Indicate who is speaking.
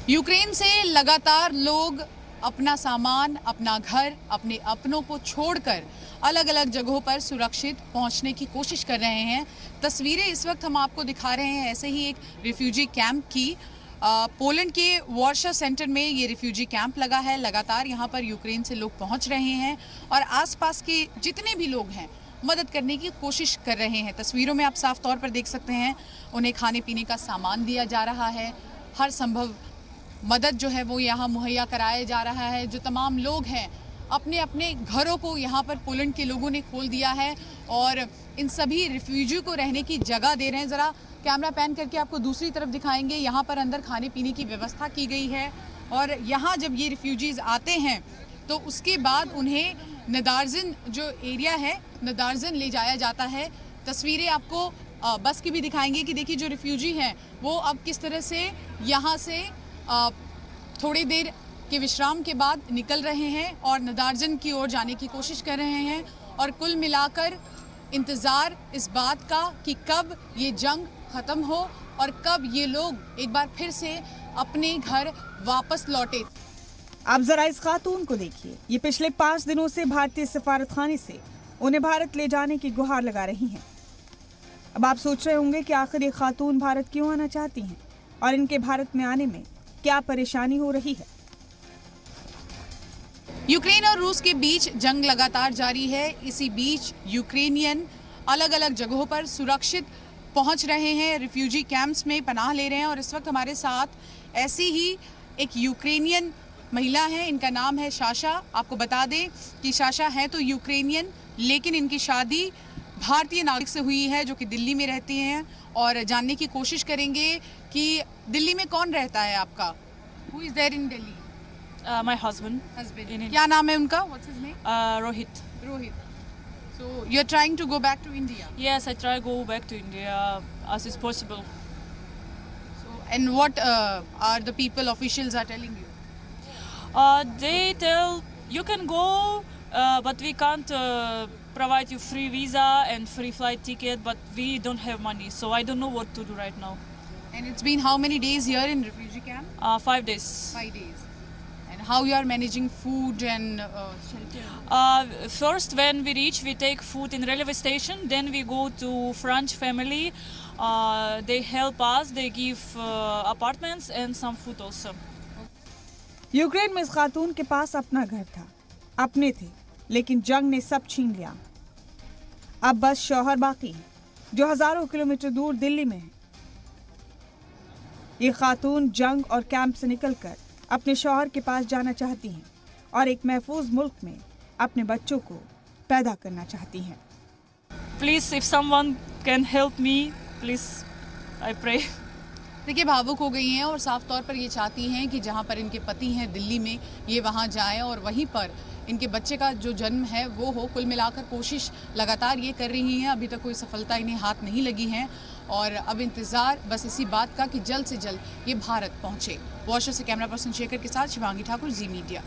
Speaker 1: Ukraine से लगातार लोग अपना सामान, अपना घर, अपने अपनों को छोड़कर अलग अलग जगहों पर सुरक्षित पहुंचने की कोशिश कर रहे हैं। तस्वीरें इस वक्त हम आपको दिखा रहे हैं ऐसे ही एक रिफ्यूजी कैंप की। पोलैंड के वार्शा सेंटर में ये रिफ्यूजी कैंप लगा है। लगातार यहाँ पर यूक्रेन से लोग पहुँच रहे हैं और आसपास के जितने भी लोग हैं मदद करने की कोशिश कर रहे हैं। तस्वीरों में आप साफ तौर पर देख सकते हैं उन्हें खाने पीने का सामान दिया जा रहा है। हर संभव मदद जो है वो यहाँ मुहैया कराया जा रहा है। जो तमाम लोग हैं अपने अपने घरों को यहाँ पर पोलैंड के लोगों ने खोल दिया है और इन सभी रिफ्यूजी को रहने की जगह दे रहे हैं। ज़रा कैमरा पैन करके आपको दूसरी तरफ दिखाएंगे। यहाँ पर अंदर खाने पीने की व्यवस्था की गई है और यहाँ जब ये रिफ्यूजीज़ आते हैं तो उसके बाद उन्हें नदार्जिन जो एरिया है नदार्जिन ले जाया जाता है। तस्वीरें आपको बस की भी दिखाएंगे कि देखिए जो रिफ्यूजी हैं वो अब किस तरह से यहाँ से थोड़ी देर के विश्राम के बाद निकल रहे हैं और नदार्जिन की ओर जाने की कोशिश कर रहे हैं। और कुल मिलाकर इंतज़ार इस बात का कि कब ये जंग ख़त्म हो और कब ये लोग एक बार फिर से अपने घर वापस लौटे।
Speaker 2: आप जरा इस खातून को देखिए, ये पिछले 5 दिनों से भारतीय सफारतखाने से उन्हें भारत ले जाने की गुहार लगा रही हैं। अब आप सोच रहे होंगे कि आखिर ये खातून भारत क्यों आना चाहती हैं और इनके भारत में आने में क्या परेशानी हो रही है।
Speaker 1: यूक्रेन और रूस के बीच जंग लगातार जारी है। इसी बीच यूक्रेनियन अलग अलग जगहों पर सुरक्षित पहुंच रहे हैं, रिफ्यूजी कैंप्स में पनाह ले रहे हैं। और इस वक्त हमारे साथ ऐसी ही एक यूक्रेनियन महिला है, इनका नाम है साशा। आपको बता दें कि साशा है तो यूक्रेनियन, लेकिन इनकी शादी भारतीय नागरिक से हुई है जो कि दिल्ली में रहती हैं। और जानने की कोशिश करेंगे कि दिल्ली में कौन रहता है आपका। Who is there in Delhi?
Speaker 3: My husband.
Speaker 1: क्या नाम है उनका? What's his name?
Speaker 3: Rohit.
Speaker 1: Rohit. So you're trying to go back to India.
Speaker 3: Yes, I try to go back to India as is possible.
Speaker 1: So and what are the people officials are telling you?
Speaker 3: They tell you can go, but we can't provide you free visa and free flight ticket, but we don't have money, so I don't know what to do right now.
Speaker 1: And it's been how many days here in refugee camp?
Speaker 3: 5 days.
Speaker 1: 5 days. And how you are managing food and shelter?
Speaker 3: First, when we reach, we take food in railway station. Then we go to French family. They help us. They give apartments and some food also.
Speaker 2: Ukraine में इस खातून के पास अपना घर था, अपने थे, लेकिन जंग ने सब छीन लिया। अब बस शौहर बाकी है जो हजारों किलोमीटर दूर दिल्ली में है। ये खातून जंग और कैंप से निकलकर अपने शौहर के पास जाना चाहती हैं और एक महफूज मुल्क में अपने बच्चों को पैदा करना चाहती हैं।
Speaker 3: Please, if someone can help me, please, I pray.
Speaker 1: देखिए भावुक हो गई हैं और साफ तौर पर ये चाहती हैं कि जहाँ पर इनके पति हैं दिल्ली में, ये वहाँ जाएं और वहीं पर इनके बच्चे का जो जन्म है वो हो। कुल मिलाकर कोशिश लगातार ये कर रही हैं, अभी तक कोई सफलता इन्हें हाथ नहीं लगी है और अब इंतज़ार बस इसी बात का कि जल्द से जल्द ये भारत पहुँचे। वार्शा से कैमरा पर्सन शेखर के साथ शिवांगी ठाकुर, जी मीडिया।